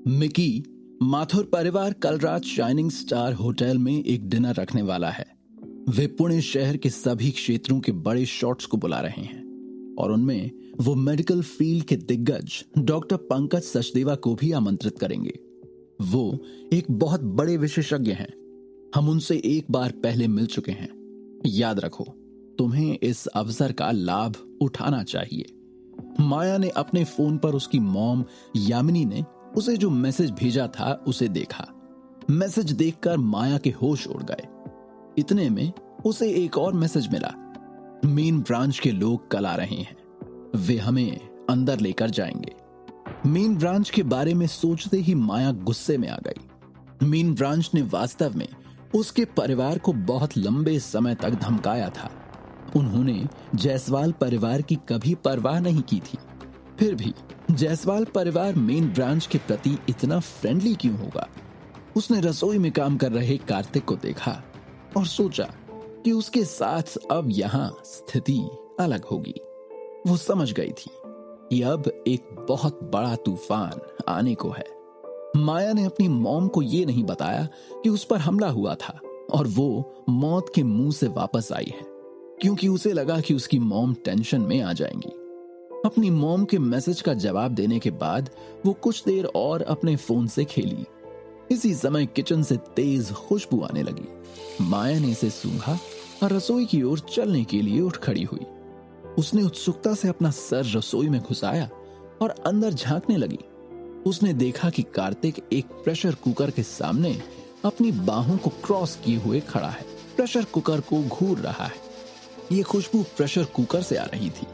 Mickey, Mathur परिवार कल रात शाइनिंग स्टार होटल में एक डिनर रखने वाला है। वे पुणे शहर के सभी क्षेत्रों के बड़े शॉट्स को बुला रहे हैं और उनमें वो मेडिकल फील्ड के दिग्गज डॉक्टर पंकज सचदेवा को भी आमंत्रित करेंगे। वो एक बहुत बड़े विशेषज्ञ हैं। हम उनसे एक बार पहले मिल चुके हैं। याद रखो, तुम्हें इस अवसर का लाभ उठाना चाहिए। माया ने अपने फोन पर उसकी मॉम यामिनी ने उसे जो मैसेज भेजा था उसे देखा। मैसेज देखकर माया के होश उड़ गए। इतने में उसे एक और मैसेज मिला। मेन ब्रांच के लोग कल आ रहे हैं, वे हमें अंदर लेकर जाएंगे। मेन ब्रांच के बारे में सोचते ही माया गुस्से में आ गई। मेन ब्रांच ने वास्तव में उसके परिवार को बहुत लंबे समय तक धमकाया था। उन्होंने जायसवाल परिवार की कभी परवाह नहीं की थी। फिर भी जायसवाल परिवार मेन ब्रांच के प्रति इतना फ्रेंडली क्यों होगा? उसने रसोई में काम कर रहे कार्तिक को देखा और सोचा कि उसके साथ अब यहां स्थिति अलग होगी। वो समझ गई थी कि अब एक बहुत बड़ा तूफान आने को है। माया ने अपनी मॉम को यह नहीं बताया कि उस पर हमला हुआ था और वो मौत के मुंह से वापस आई है, क्योंकि उसे लगा कि उसकी मॉम टेंशन में आ जाएंगी। अपनी मॉम के मैसेज का जवाब देने के बाद वो कुछ देर और अपने फोन से खेली। इसी समय किचन से तेज खुशबू आने लगी। माया ने इसे सूंघा और रसोई की ओर चलने के लिए उठ खड़ी हुई। उसने उत्सुकता से अपना सर रसोई में घुसाया और अंदर झांकने लगी। उसने देखा कि कार्तिक एक प्रेशर कुकर के सामने अपनी बाहों को क्रॉस किए हुए खड़ा है, प्रेशर कुकर को घूर रहा है। ये खुशबू प्रेशर कुकर से आ रही थी।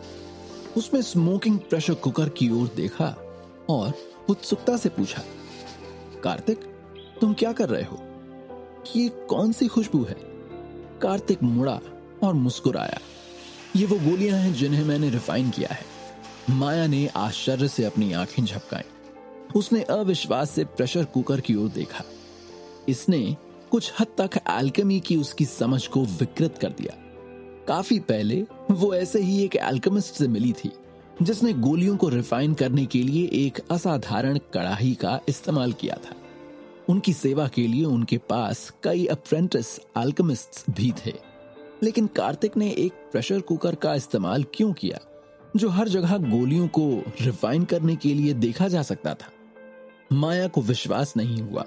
उसने स्मोकिंग प्रेशर कुकर की ओर देखा और उत्सुकता से पूछा, कार्तिक, तुम क्या कर रहे हो? ये कौन सी खुशबू है? कार्तिक मुड़ा और मुस्कुराया। ये वो गोलियां हैं जिन्हें मैंने रिफाइन किया है। माया ने आश्चर्य से अपनी आंखें झपकाई। उसने अविश्वास से प्रेशर कुकर की ओर देखा। इसने कुछ हद तक एल्केमी की उसकी समझ को विकृत कर दिया। काफी पहले वो ऐसे ही एक एल्केमिस्ट से मिली थी जिसने गोलियों को रिफाइन करने के लिए एक असाधारण कड़ाही का इस्तेमाल किया था। उनकी सेवा के लिए उनके पास कई अप्रेंटिस एल्केमिस्ट्स भी थे, लेकिन कार्तिक ने एक प्रेशर कुकर का इस्तेमाल क्यों किया जो हर जगह गोलियों को रिफाइन करने के लिए देखा जा सकता था? माया को विश्वास नहीं हुआ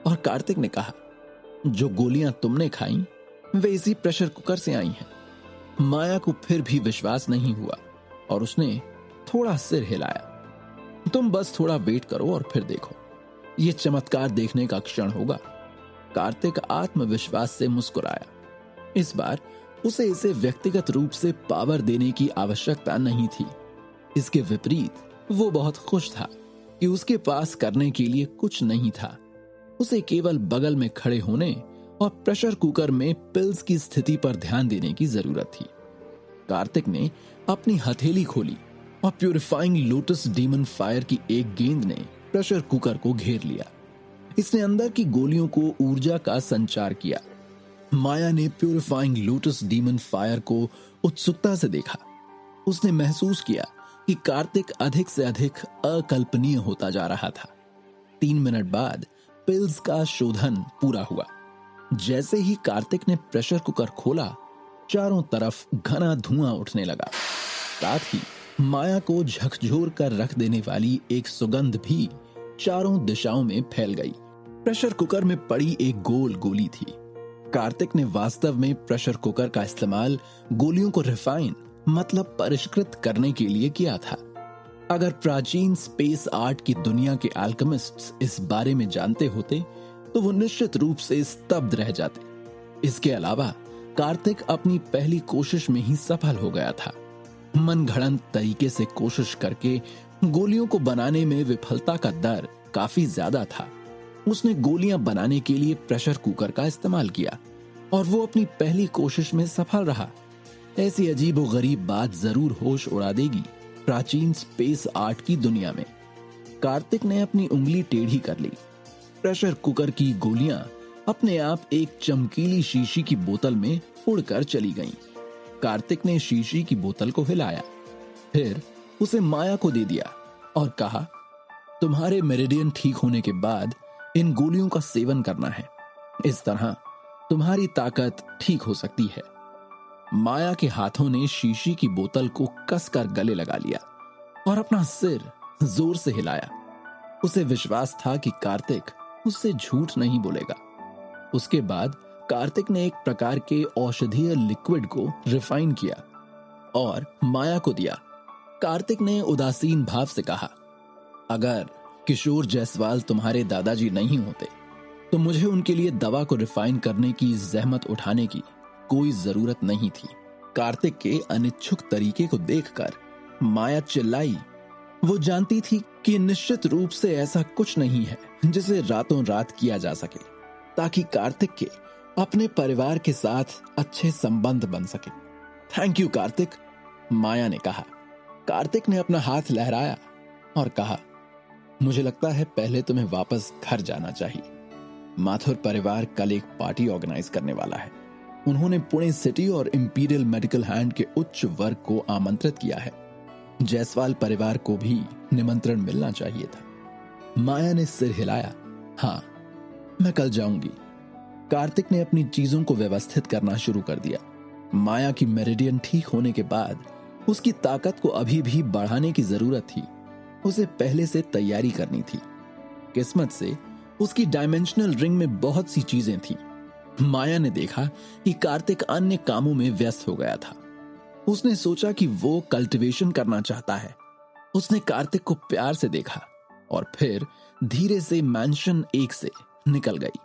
और कार्तिक ने कहा, जो गोलियां तुमने खाई वे इसी प्रेशर कुकर से आई हैं। माया को फिर भी विश्वास नहीं हुआ और उसने थोड़ा सिर हिलाया। तुम बस थोड़ा वेट करो और फिर देखो, यह चमत्कार देखने का क्षण होगा। कार्तिक आत्मविश्वास से मुस्कुराया। इस बार उसे इसे व्यक्तिगत रूप से पावर देने की आवश्यकता नहीं थी। इसके विपरीत वो बहुत खुश था कि उसके पास करने के लिए कुछ नहीं था। उसे केवल बगल में खड़े होने और प्रेशर कुकर में पिल्स की स्थिति पर ध्यान देने की जरूरत थी। कार्तिक ने अपनी हथेली खोली और प्यूरिफाइंग लोटस डीमन फायर की एक गेंद ने प्रेशर कुकर को घेर लिया। इसने अंदर की गोलियों को ऊर्जा का संचार किया। माया ने प्यूरिफाइंग लोटस डीमन फायर को उत्सुकता से देखा। उसने महसूस किया कि कार्तिक अधिक से अधिक अकल्पनीय होता जा रहा था। 3 मिनट बाद पिल्स का शोधन पूरा हुआ। जैसे ही कार्तिक ने प्रेशर कुकर खोला, चारों तरफ घना धुआं उठने लगा। साथ ही माया को झकझोर कर रख देने वाली एक सुगंध भी चारों दिशाओं में फैल गई। प्रेशर कुकर में पड़ी एक गोल गोली थी। कार्तिक ने वास्तव में प्रेशर कुकर का इस्तेमाल गोलियों को रिफाइन मतलब परिष्कृत करने के लिए किया था। अगर प्राचीन स्पेस आर्ट की दुनिया के अल्केमिस्ट्स इस बारे में जानते होते तो वो निश्चित रूप से स्तब्ध रह जाते। इसके अलावा कार्तिक अपनी पहली कोशिश में ही सफल हो गया था। मनगढ़ंत तरीके से कोशिश करके गोलियों को बनाने में विफलता का दर काफी ज्यादा था। उसने गोलियां बनाने के लिए प्रेशर कुकर का इस्तेमाल किया और वो अपनी पहली कोशिश में सफल रहा। ऐसी अजीबोगरीब बात जरूर होश उड़ा देगी प्राचीन स्पेस आर्ट की दुनिया में। कार्तिक ने अपनी उंगली टेढ़ी कर ली। प्रेशर कुकर की गोलियां अपने आप एक चमकीली शीशी की बोतल में उड़कर चली गईं। कार्तिक ने शीशी की बोतल को हिलाया, फिर उसे माया को दे दिया और कहा, तुम्हारे मेरिडियन ठीक होने के बाद इन गोलियों का सेवन करना है। इस तरह तुम्हारी ताकत ठीक हो सकती है। माया के हाथों ने शीशी की बोतल को कसकर गले लगा लिया और अपना सिर जोर से हिलाया। उसे विश्वास था कि कार्तिक उससे झूठ नहीं बोलेगा। उसके बाद कार्तिक ने एक प्रकार के औषधीय लिक्विड को रिफाइन किया और माया को दिया। कार्तिक ने उदासीन भाव से कहा, अगर किशोर जायसवाल तुम्हारे दादाजी नहीं होते तो मुझे उनके लिए दवा को रिफाइन करने की जहमत उठाने की कोई जरूरत नहीं थी। कार्तिक के अनिच्छुक तरीके को देखकर माया चिल्लाई। वो जानती थी कि निश्चित रूप से ऐसा कुछ नहीं है जिसे रातों रात किया जा सके ताकि कार्तिक के अपने परिवार के साथ अच्छे संबंध बन सके। थैंक यू कार्तिक, माया ने कहा। कार्तिक ने अपना हाथ लहराया और कहा, मुझे लगता है पहले तुम्हें वापस घर जाना चाहिए। माथुर परिवार कल एक पार्टी ऑर्गेनाइज करने वाला है। उन्होंने पुणे सिटी और इंपीरियल मेडिकल हैंड के उच्च वर्ग को आमंत्रित किया है। जायसवाल परिवार को भी निमंत्रण मिलना चाहिए था। माया ने सिर हिलाया। हाँ, मैं कल जाऊंगी। कार्तिक ने अपनी चीजों को व्यवस्थित करना शुरू कर दिया। माया की मेरिडियन ठीक होने के बाद उसकी ताकत को अभी भी बढ़ाने की जरूरत थी। उसे पहले से तैयारी करनी थी। किस्मत से उसकी डायमेंशनल रिंग में बहुत सी चीजें थी। माया ने देखा कि कार्तिक अन्य कामों में व्यस्त हो गया था। उसने सोचा कि वो कल्टीवेशन करना चाहता है। उसने कार्तिक को प्यार से देखा और फिर धीरे से मैंशन 1 से निकल गई।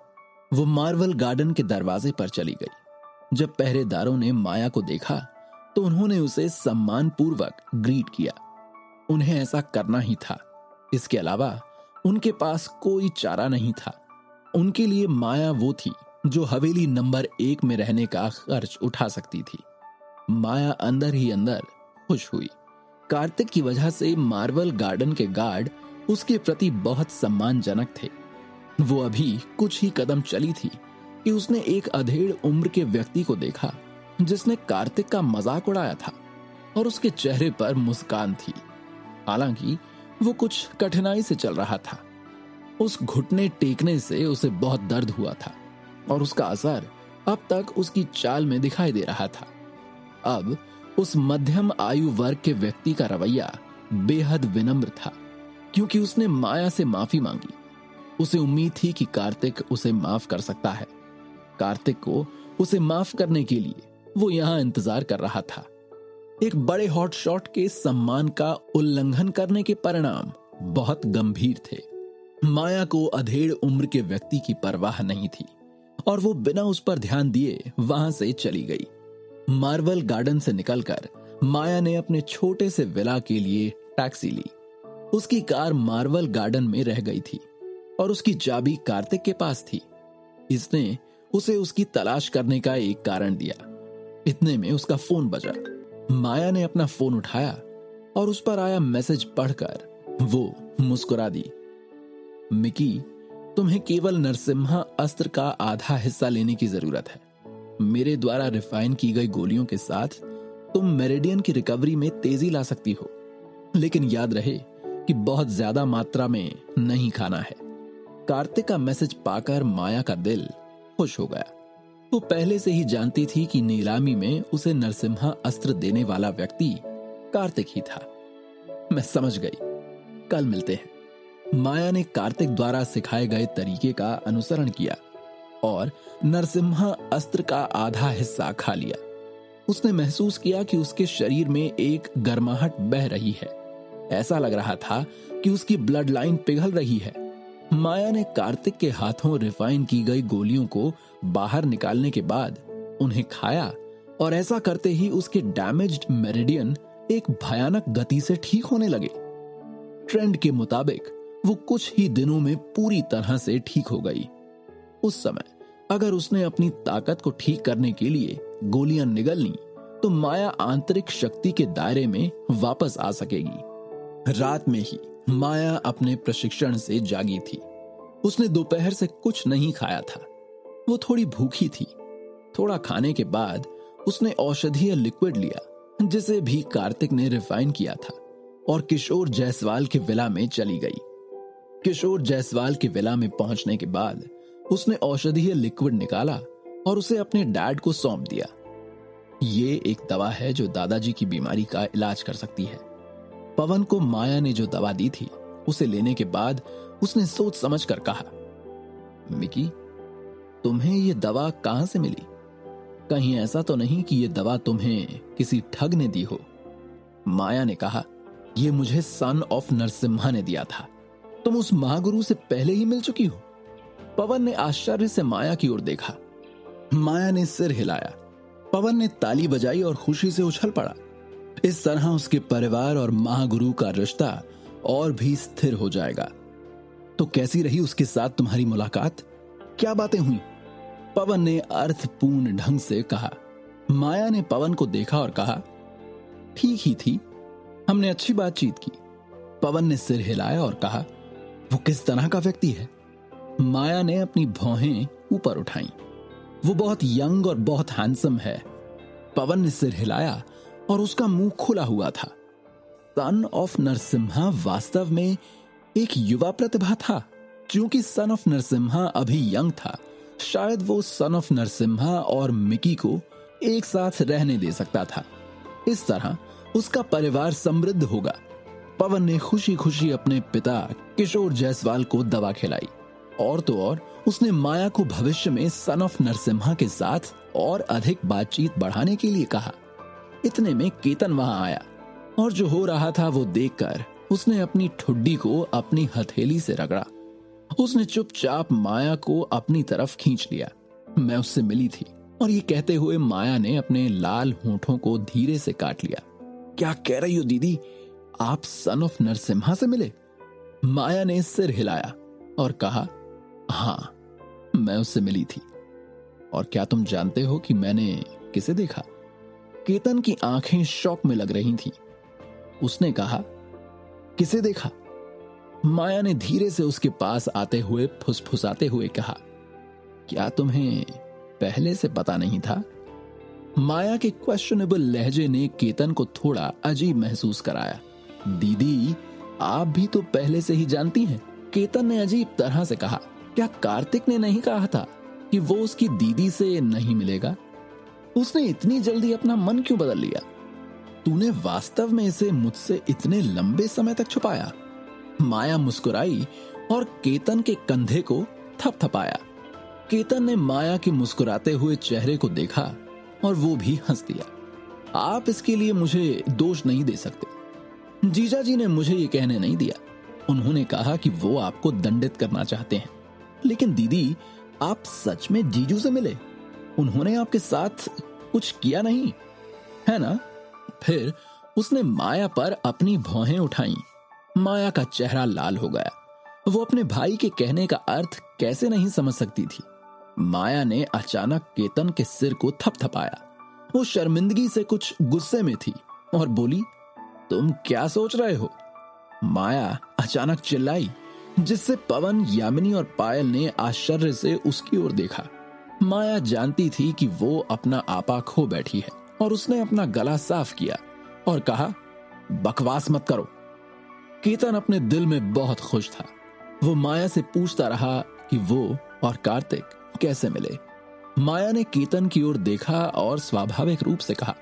वो मार्वल गार्डन के दरवाजे पर चली गई। जब पहरेदारों ने माया को देखा तो उन्होंने उसे सम्मानपूर्वक ग्रीट किया। उन्हें ऐसा करना ही था। इसके अलावा उनके पास कोई चारा नहीं था। उनके लिए माया वो थी जो हवेली नंबर 1 में रहने का खर्च उठा सकती थी। माया अंदर ही अंदर खुश हुई। कार्तिक की वजह से मार्वल गार्डन के गार्ड उसके प्रति बहुत सम्मानजनक थे। वो अभी कुछ ही कदम चली थी कि उसने एक अधेड़ उम्र के व्यक्ति को देखा जिसने कार्तिक का मजाक उड़ाया था और उसके चेहरे पर मुस्कान थी। हालांकि वो कुछ कठिनाई से चल रहा था। उस घुटने टेकने से उसे बहुत दर्द हुआ था और उसका असर अब तक उसकी चाल में दिखाई दे रहा था। अब उस मध्यम आयु वर्ग के व्यक्ति का रवैया बेहद विनम्र था क्योंकि उसने माया से माफी मांगी। उसे उम्मीद थी कि कार्तिक उसे माफ कर सकता है। कार्तिक को उसे माफ करने के लिए वो यहां इंतजार कर रहा था। एक बड़े हॉट शॉट के सम्मान का उल्लंघन करने के परिणाम बहुत गंभीर थे। माया को अधेड़ उम्र के व्यक्ति की परवाह नहीं थी और वो बिना उस पर ध्यान दिए वहां से चली गई। मार्वल गार्डन से निकलकर माया ने अपने छोटे से विला के लिए टैक्सी ली। उसकी कार मार्वल गार्डन में रह गई थी और उसकी चाबी कार्तिक के पास थी। इसने उसे उसकी तलाश करने का एक कारण दिया। इतने में उसका फोन बजा। माया ने अपना फोन उठाया और उस पर आया मैसेज पढ़कर वो मुस्कुरा दी। मिकी, तुम्हें केवल नरसिम्हा अस्त्र का आधा हिस्सा लेने की जरूरत है। मेरे द्वारा रिफाइन की गई गोलियों के साथ तुम मेरिडियन की रिकवरी में तेजी ला सकती हो, लेकिन याद रहे कि बहुत ज्यादा मात्रा में नहीं खाना है। कार्तिक का मैसेज पाकर माया का दिल खुश हो गया। वो पहले से ही जानती थी कि नीलामी में उसे नरसिम्हा अस्त्र देने वाला व्यक्ति कार्तिक ही था। मैं समझ गई, कल मिलते हैं। माया ने कार्तिक द्वारा सिखाए गए तरीके का अनुसरण किया और नरसिम्हा अस्त्र का आधा हिस्सा खा लिया। उसने महसूस किया कि उसके शरीर में एक गर्माहट बह रही है। ऐसा लग रहा था कि उसकी ब्लड लाइन पिघल रही है। माया ने कार्तिक के हाथों रिफाइन की गई गोलियों को बाहर निकालने के बाद उन्हें खाया और ऐसा करते ही उसके डैमेज्ड मेरिडियन एक भयानक गति से ठीक होने लगे। ट्रेंड के मुताबिक वो कुछ ही दिनों में पूरी तरह से ठीक हो गई। उस समय अगर उसने अपनी ताकत को ठीक करने के लिए गोलियां निगल लीं, तो माया आंतरिक शक्ति के दायरे में वापस आ सकेगी। रात में ही माया अपने प्रशिक्षण से जागी थी। उसने दोपहर से कुछ नहीं खाया था। वो थोड़ी भूखी थी। थोड़ा खाने के बाद उसने औषधीय लिक्विड लिया जिसे भी कार्तिक ने रिफाइन किया था और किशोर जायसवाल के विला में चली गई। किशोर जायसवाल के विला में पहुंचने के बाद उसने औषधीय लिक्विड निकाला और उसे अपने डैड को सौंप दिया। ये एक दवा है जो दादाजी की बीमारी का इलाज कर सकती है। पवन को माया ने जो दवा दी थी उसे लेने के बाद उसने सोच समझ कर कहा, मिकी, तुम्हें ये दवा कहां से मिली? कहीं ऐसा तो नहीं कि ये दवा तुम्हें किसी ठग ने दी हो? माया ने कहा, यह मुझे सन ऑफ नरसिम्हा ने दिया था। तुम उस महागुरु से पहले ही मिल चुकी हो? पवन ने आश्चर्य से माया की ओर देखा। माया ने सिर हिलाया। पवन ने ताली बजाई और खुशी से उछल पड़ा। इस तरह उसके परिवार और महागुरु का रिश्ता और भी स्थिर हो जाएगा। तो कैसी रही उसके साथ तुम्हारी मुलाकात? क्या बातें हुई? पवन ने अर्थपूर्ण ढंग से कहा। माया ने पवन को देखा और कहा, ठीक ही थी, हमने अच्छी बातचीत की। पवन ने सिर हिलाया और कहा, वो किस तरह का व्यक्ति है? माया ने अपनी भौहें ऊपर उठाई। वो बहुत यंग और बहुत हैंडसम है। पवन ने सिर हिलाया और उसका मुंह खुला हुआ था। सन ऑफ नरसिम्हा वास्तव में एक युवा प्रतिभा था। क्योंकि सन ऑफ नरसिम्हा अभी यंग था, शायद वो सन ऑफ नरसिम्हा और मिकी को एक साथ रहने दे सकता था। इस तरह उसका परिवार समृद्ध होगा। पवन ने खुशी खुशी अपने पिता किशोर जायसवाल को दवा खिलाई और तो और उसने माया को भविष्य में सन ऑफ नरसिम्हा के साथ और अधिक बातचीत बढ़ाने के लिए कहा। इतने में केतन वहां आया और जो हो रहा था वो देखकर उसने अपनी ठुड्डी को अपनी हथेली से रगड़ा। उसने चुपचाप माया को अपनी तरफ खींच लिया। मैं उससे मिली थी। और ये कहते हुए माया ने अपने लाल होठों को धीरे से काट लिया। क्या कह रही हो दीदी, आप सन ऑफ नरसिम्हा से मिले? माया ने सिर हिलाया और कहा, हाँ, मैं उससे मिली थी। और क्या तुम जानते हो कि मैंने किसे देखा? केतन की आंखें शौक में लग रही थीं। उसने कहा, किसे देखा? माया ने धीरे से उसके पास आते हुए फुसफुसाते हुए कहा, क्या तुम्हें पहले से पता नहीं था? माया के क्वेश्चनेबल लहजे ने केतन को थोड़ा अजीब महसूस कराया। दीदी, आप भी तो पहले से ही जानती हैं। केतन ने अजीब तरह से कहा, क्या कार्तिक ने नहीं कहा था कि वो उसकी दीदी से नहीं मिलेगा? उसने इतनी जल्दी अपना मन क्यों बदल लिया? तूने वास्तव में इसे मुझसे इतने लंबे समय तक छुपाया? माया मुस्कुराई और केतन के कंधे को थपथपाया। केतन ने माया के मुस्कुराते हुए चेहरे को देखा और वो भी हंस दिया। आप इसके लिए मुझे दोष नहीं दे सकते। जीजा जी ने मुझे ये कहने नहीं दिया। उन्होंने कहा कि वो आपको दंडित करना चाहते हैं। लेकिन दीदी, आप सच में जीजू से मिले? उन्होंने आपके साथ कुछ किया नहीं, है ना? फिर उसने माया पर अपनी भौहें उठाई। माया का चेहरा लाल हो गया। वो अपने भाई के कहने का अर्थ कैसे नहीं समझ सकती थी। माया ने अचानक केतन के सिर को थपथपाया। वो शर्मिंदगी से कुछ गुस्से में थी और बोली, तुम क्या सोच रहे हो? माया अचानक चिल्लाई, जिससे पवन, यामिनी और पायल ने आश्चर्य से उसकी ओर देखा। माया जानती थी कि वो अपना आपा खो बैठी है और उसने अपना गला साफ किया और कहा, बकवास मत करो। केतन अपने दिल में बहुत खुश था। वो माया से पूछता रहा कि वो और कार्तिक कैसे मिले। माया ने केतन की ओर देखा और स्वाभाविक रूप से कहा,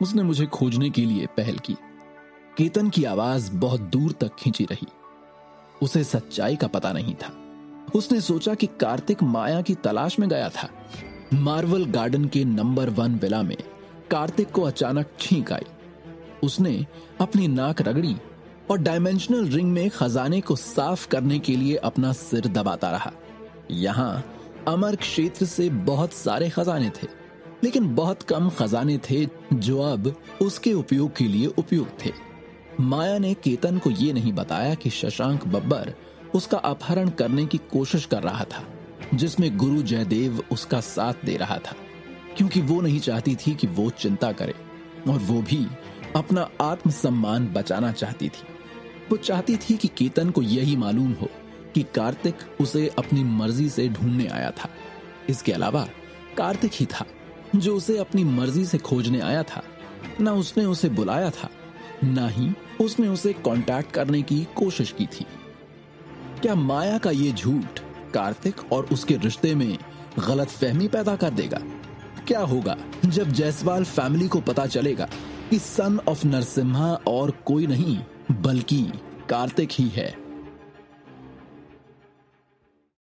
उसने मुझे खोजने के लिए पहल की। केतन की आवाज बहुत दूर तक खींची रही। उसे सच्चाई का पता नहीं था। उसने सोचा कि कार्तिक माया की तलाश में गया था। मार्वल गार्डन के नंबर 1 विला में कार्तिक को अचानक छींक आई। उसने अपनी नाक रगड़ी और डायमेंशनल रिंग में खजाने को साफ करने के लिए अपना सिर दबाता रहा। यहां अमर क्षेत्र से बहुत सारे खजाने थे, लेकिन बहुत कम खजाने थे जो अब उसके उपयोग के लिए उपयुक्त थे। माया ने केतन को यह नहीं बताया कि शशांक बब्बर उसका अपहरण करने की कोशिश कर रहा था, जिसमें गुरु जयदेव उसका साथ दे रहा था, क्योंकि वो नहीं चाहती थी कि वो चिंता करे और वो भी अपना आत्मसम्मान बचाना चाहती थी। वो चाहती थी कि केतन को यही मालूम हो कि कार्तिक उसे अपनी मर्जी से ढूंढने आया था। इसके अलावा कार्तिक ही था जो उसे अपनी मर्जी से खोजने आया था। ना उसने उसे बुलाया था, ना ही उसने उसे कांटेक्ट करने की कोशिश की थी। क्या माया का ये झूठ कार्तिक और उसके रिश्ते में गलतफहमी पैदा कर देगा? क्या होगा जब जायसवाल फैमिली को पता चलेगा कि सन ऑफ नरसिम्हा और कोई नहीं बल्कि कार्तिक ही है?